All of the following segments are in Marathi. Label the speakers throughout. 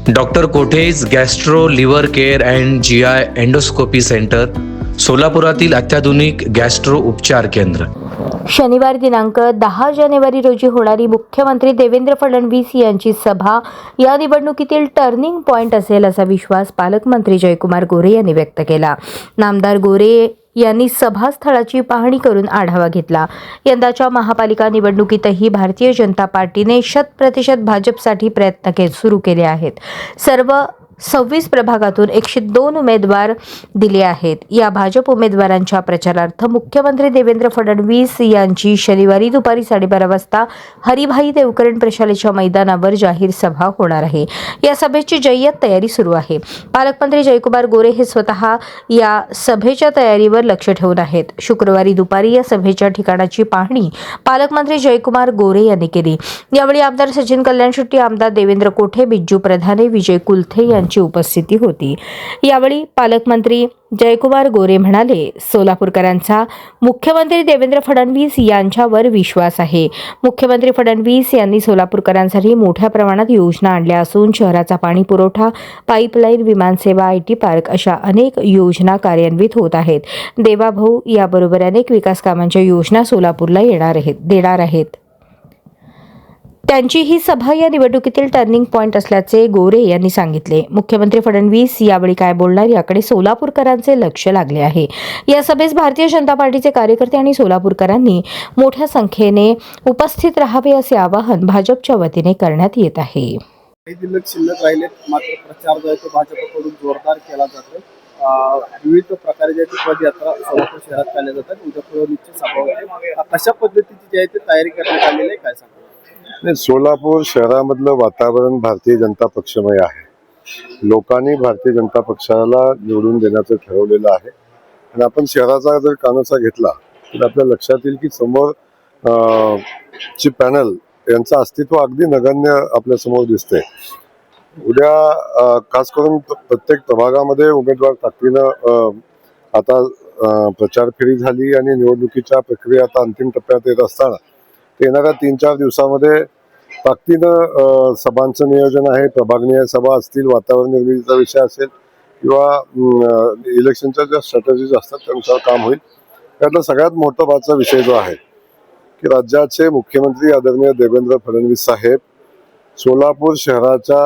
Speaker 1: डॉक्टर कोठेज gastro liver care and GI endoscopy centre, सोलापुरातील अत्याधुनिक गॅस्ट्रो उपचार केंद्र.
Speaker 2: शनिवार दिनांक 10 जानेवारी रोजी होणारी मुख्यमंत्री देवेंद्र फडणवीस यांची सभा या निवडणुकीतील टर्निंग पॉइंट असेल असा विश्वास पालकमंत्री जयकुमार गोरे यांनी व्यक्त केला. नामदार गोरे यांनी सभास्थळाची पाहणी करून आढावा घेतला. यंदाच्या महापालिका निवडणुकीतही भारतीय जनता पार्टीने 100% भाजपसाठी प्रयत्न सुरू केले आहेत. सर्व 26 प्रभागातून 102 उमेदवार दिले आहेत. या भाजप उमेदवारांच्या प्रचारार्थ मुख्यमंत्री देवेंद्र फडणवीस यांची शनिवारी दुपारी 12:30 वाजता हरिभाई देवकरण प्रशालेच्या मैदानावर जाहीर सभा होणार आहे. या सभेची जय्यत तयारी सुरू आहे. पालकमंत्री जयकुमार गोरे हे स्वतः या सभेच्या तयारीवर लक्ष ठेवून आहेत. शुक्रवारी दुपारी या सभेच्या ठिकाणाची पाहणी पालकमंत्री जयकुमार गोरे यांनी केली. यावेळी आमदार सचिन कल्याण शेट्टी, आमदार देवेंद्र कोठे, बिज्जू प्रधाने, विजय कुलथे यांची उपस्थिती होती. यावेळी पालकमंत्री जयकुमार गोरे म्हणाले, सोलापूरकरांचा मुख्यमंत्री देवेंद्र फडणवीस यांच्यावर विश्वास आहे. मुख्यमंत्री फडणवीस यांनी सोलापूरकरांसाठी मोठ्या प्रमाणात योजना आणल्या असून शहराचा पाणी पुरवठा, पाईपलाईन, विमानसेवा, IT पार्क अशा अनेक योजना कार्यान्वित होत आहेत. देवाभाऊ याबरोबर अनेक विकास कामांच्या योजना सोलापूरला देणार आहेत. त्यांची ही सभा या निवडणुकीतील टर्निंग पॉइंट असल्याचे गोरे यांनी सांगितले. मुख्यमंत्री फडणवीस यावेळी काय बोलणार याकडे सोलापूरकरांचे लक्ष लागले आहे. या सभेस भारतीय जनता पार्टीचे कार्यकर्ते आणि सोलापूरकरांनी मोठ्या संख्येने उपस्थित राहावे असे आवाहन भाजपच्या वतीने करण्यात येत आहे.
Speaker 3: काही दिवस शिल्लक राहिले, मात्र प्रचार जो आहे तो भाजपकडून जोरदार केला जातो. विविध प्रकारे जे पदयात्रा सोलापूर शहरात केल्या जातात. उद्या पुरवणीची सभा होते. कशा पद्धतीची जी आहे ती तयारी करण्यात आलेली आहे, काय सांगा?
Speaker 4: नाही, सोलापूर शहरामधलं वातावरण भारतीय जनता पक्षमय आहे. लोकांनी भारतीय जनता पक्षाला निवडून देण्याचं ठरवलेलं आहे. आणि आपण शहराचा जर कानोसा घेतला तर आपल्या लक्षात येईल की समोर ची पॅनल यांचं अस्तित्व अगदी नगण्य आपल्या समोर दिसतंय. उद्या खास करून प्रत्येक प्रभागामध्ये उमेदवार ताकदीनं आता प्रचार फेरी झाली आणि निवडणुकीच्या प्रक्रिया आता अंतिम टप्प्यात येत असताना येणाऱ्या 3-4 दिवसामध्ये ताकदीनं सभांचं नियोजन आहे. प्रभागनीय सभा असतील, वातावरण निर्मितीचा विषय असेल किंवा इलेक्शनच्या ज्या स्ट्रॅटेजीज असतात त्यानुसार काम होईल. त्यातला सगळ्यात महत्त्वाचा विषय जो आहे की राज्याचे मुख्यमंत्री आदरणीय देवेंद्र फडणवीस साहेब सोलापूर शहराच्या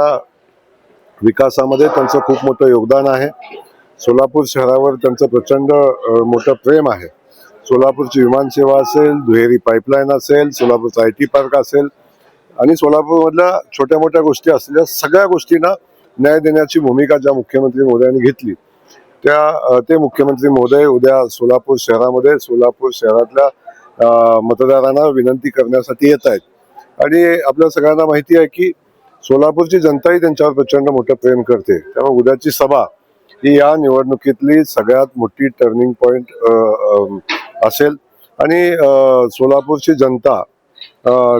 Speaker 4: विकासामध्ये त्यांचं खूप मोठं योगदान आहे. सोलापूर शहरावर त्यांचं प्रचंड मोठं प्रेम आहे. सोलापूरची विमानसेवा असेल, दुहेरी पाईपलाईन असेल, सोलापूरचा IT पार्क असेल आणि सोलापूरमधल्या छोट्या मोठ्या गोष्टी असलेल्या सगळ्या गोष्टींना न्याय देण्याची भूमिका ज्या मुख्यमंत्री महोदयांनी घेतली ते मुख्यमंत्री महोदय उद्या सोलापूर शहरामध्ये सोलापूर शहरातल्या मतदारांना विनंती करण्यासाठी येत आहेत. आणि आपल्या सगळ्यांना माहिती आहे की सोलापूरची जनताही त्यांच्यावर प्रचंड मोठं प्रेम करते. त्यामुळे उद्याची सभा ही या निवडणुकीतली सगळ्यात मोठी टर्निंग पॉइंट असेल. आणि सोलापूरची जनता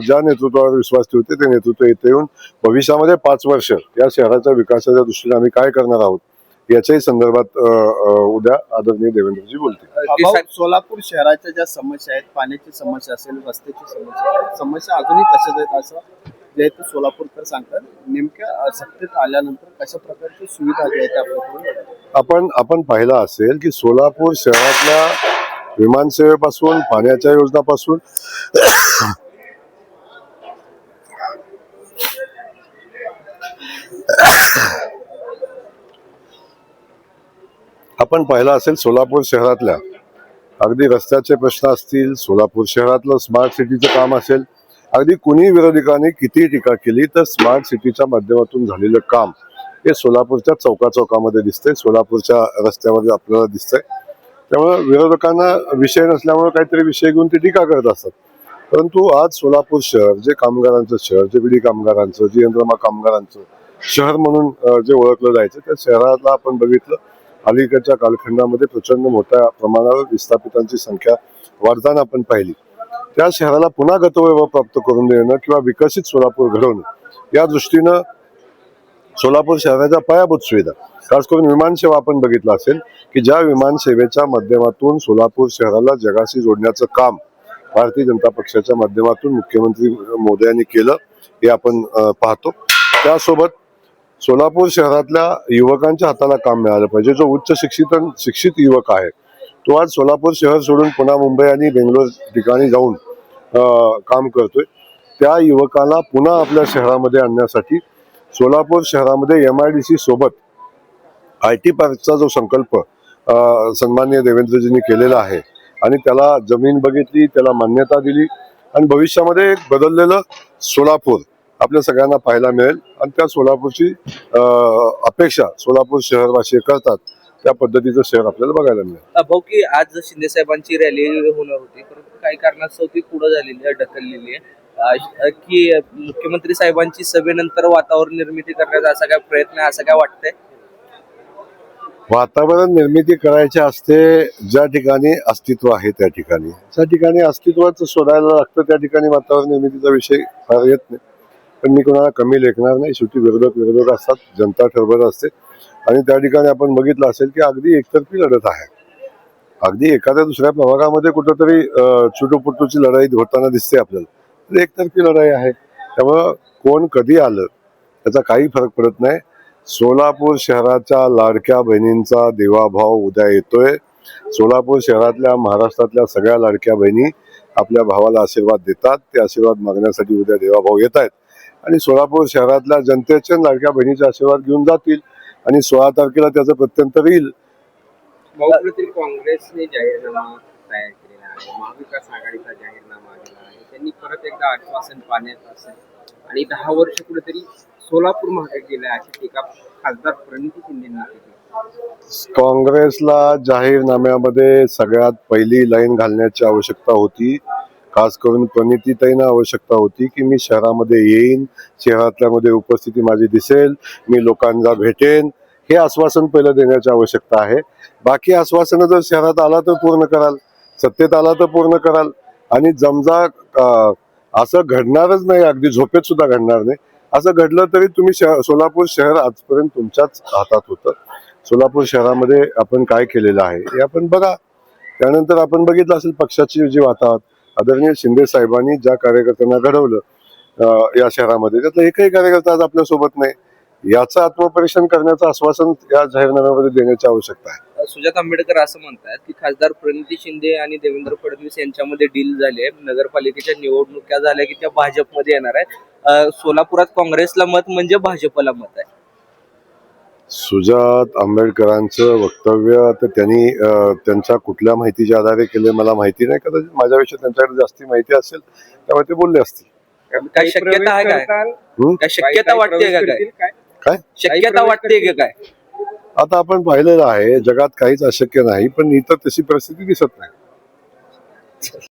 Speaker 4: ज्या नेतृत्वावर विश्वास ठेवते ते नेतृत्व येथे येऊन भविष्यामध्ये 5 वर्ष या शहराच्या विकासाच्या दृष्टीने आम्ही काय करणार आहोत याच्याही संदर्भात उद्या आदरणीय देवेंद्रजी बोलतील.
Speaker 3: सोलापूर शहराच्या ज्या समस्या आहेत, पाण्याची समस्या असेल, रस्त्याची समस्या अजूनही तशाच आहेत असं जे सोलापूरकर सांगतात. नेमक्या सत्तेत आल्यानंतर कशा प्रकारची सुविधा ज्या आहेत आपल्याकडून
Speaker 4: आपण पाहिलं असेल की सोलापूर शहरातल्या विमानसेवेपासून, पाण्याच्या योजनापासून आपण पाहिलं असेल सोलापूर शहरातल्या अगदी रस्त्याचे प्रश्न असतील, सोलापूर शहरातलं स्मार्ट सिटीचं काम असेल, अगदी कुणी विरोधकांनी किती टीका केली तर स्मार्ट सिटीच्या माध्यमातून झालेलं काम हे सोलापूरच्या चौकामध्ये दिसतंय, सोलापूरच्या रस्त्यावर आपल्याला दिसतंय. त्यामुळे विरोधकांना विषय नसल्यामुळे काहीतरी विषय घेऊन ते टीका करत असतात. परंतु आज सोलापूर शहर जे कामगारांचं शहर, जे बिडी कामगारांचं, जे यंत्रमा कामगारांचं शहर म्हणून जे ओळखलं जायचं त्या शहराला आपण बघितलं अलीकडच्या कालखंडामध्ये प्रचंड मोठ्या प्रमाणावर विस्थापितांची संख्या वाढताना आपण पाहिली. त्या शहराला पुन्हा गतवैभव प्राप्त करून देणं किंवा विकसित सोलापूर घडवणं या दृष्टीनं सोलापूर शहराच्या पायाभूत सुविधा, खास करून विमानसेवा आपण बघितलं असेल की ज्या विमानसेवेच्या माध्यमातून सोलापूर शहराला जगाशी जोडण्याचं काम भारतीय जनता पक्षाच्या माध्यमातून मुख्यमंत्री महोदयांनी केलं हे आपण पाहतो. त्यासोबत सोलापूर शहरातल्या युवकांच्या हाताला काम मिळालं पाहिजे. जो उच्च शिक्षित युवक आहे तो आज सोलापूर शहर सोडून पुन्हा मुंबई आणि बेंगलोर ठिकाणी जाऊन काम करतोय. त्या युवकाला पुन्हा आपल्या शहरामध्ये आणण्यासाठी सोलापूर शहरामध्ये MIDC सोबत IT पार्कचा जो संकल्प सन्माननीय देवेंद्रजींनी केलेला आहे आणि त्याला जमीन बघितली, त्याला मान्यता दिली आणि भविष्यामध्ये एक बदललेलं सोलापूर आपल्या सगळ्यांना पाहायला मिळेल आणि त्या सोलापूरची अपेक्षा सोलापूर शहरवासी करतात त्या पद्धतीचं शहर आपल्याला बघायला मिळेल.
Speaker 5: भाऊ की आज शिंदे साहेबांची रॅली होणार होती परंतु काही कारणास्तव ती पुढे झालेली आहे, ढकललेली आहे की मुख्यमंत्री साहेबांची सभेनंतर वातावरण निर्मिती करण्याचा असा काय प्रयत्न आहे, असं काय वाटतंय?
Speaker 4: वातावरण निर्मिती करायची असते ज्या ठिकाणी अस्तित्व आहे त्या ठिकाणी, ज्या ठिकाणी अस्तित्वाच शोधायला लागतं त्या ठिकाणी वातावरण निर्मितीचा विषय फार येत नाही. पण मी कोणाला कमी लेखणार नाही. शेवटी विरोधक असतात, जनता ठरवत असते आणि त्या ठिकाणी आपण बघितलं असेल की अगदी एकतर्फी लढत आहे. अगदी एखाद्या दुसऱ्या प्रभागामध्ये कुठंतरी चुटूपुटूची लढाई होताना दिसते आपल्याला, तर एकतर्फी लढाई आहे. त्यामुळं कोण कधी आलं त्याचा काही फरक पडत नाही. सोलापूर शहराच्या लाडक्या बहिणींचा देवाभाव उद्या येतोय. सोलापूर शहरातल्या महाराष्ट्रातल्या सगळ्या लाडक्या बहिणी आपल्या भावाला आशीर्वाद देतात. ते आशीर्वाद मागण्यासाठी उद्या देवाभाव येत आहेत आणि सोलापूर शहरातल्या जनतेचे लाडक्या बहिणीचे आशीर्वाद घेऊन जातील आणि 16 तारखेला त्याचं प्रत्यंतर येईल.
Speaker 5: बहुप्रतीय काँग्रेसने जाहीरनामा तयार केलेला आहे, महाविकास आघाडीचा जाहीरनामा आलेला आहे. त्यांनी परत एकदा आश्वासन पाण्यात असेल आणि 10 वर्ष कुठेतरी सोलापूर मागे गेले अशी टीका खासदार प्रणिती शिंदेंनी केली.
Speaker 4: काँग्रेसला जाहीरनाम्यामध्ये सगळ्यात पहिली लाईन घालण्याची आवश्यकता होती. खास करून प्रणितीताईंना आवश्यकता होती की मी शहरामध्ये येईन, शहरातल्यामध्ये उपस्थिती माझी दिसेल, मी लोकांना भेटेन, हे आश्वासन पहिलं देण्याची आवश्यकता आहे. बाकी आश्वासनं जर शहरात आला तर पूर्ण कराल, सत्तेत आला तर पूर्ण कराल आणि जमजा असं घडणारच नाही, अगदी झोपेत सुद्धा घडणार नाही. असं घडलं तरी तुम्ही सोलापूर शहर आजपर्यंत तुमच्याच हातात होतं. सोलापूर शहरामध्ये आपण काय केलेलं आहे हे आपण बघा. त्यानंतर आपण बघितलं असेल पक्षाची जी वातावरण आदरणीय शिंदे साहेबांनी ज्या कार्यकर्त्यांना घडवलं या शहरामध्ये, त्यातला एकही कार्यकर्ता आज आपल्या सोबत नाही. याचं आत्मपरीक्षण करण्याचं आश्वासन या जाहीरनाम्यामध्ये देण्याची आवश्यकता आहे.
Speaker 5: सुजात आंबेडकर असं म्हणतात की खासदार प्रणिती शिंदे आणि देवेंद्र फडणवीस यांच्यामध्ये डील झाली आहे, नगरपालिकेच्या निवडणुका झाल्या की त्या भाजपमध्ये येणार आहेत. सोलापुरात काँग्रेसला मत म्हणजे भाजपला मत आहे.
Speaker 4: सुजात आंबेडकरांचं वक्तव्य तर त्यांनी त्यांच्या कुठल्या माहितीच्या आधारे केले मला माहिती नाही. कदाचित माझ्यापेक्षा त्यांच्याकडे जास्ती माहिती असेल त्यामुळे ते बोलले असतील.
Speaker 5: काय शक्यता आहे काय? काय शक्यता वाटते का काय? शक्यता वाटते का काय?
Speaker 4: आता आपण पाहिलेलं आहे जगात काहीच अशक्य नाही, पण इथं तशी परिस्थिती दिसत नाही.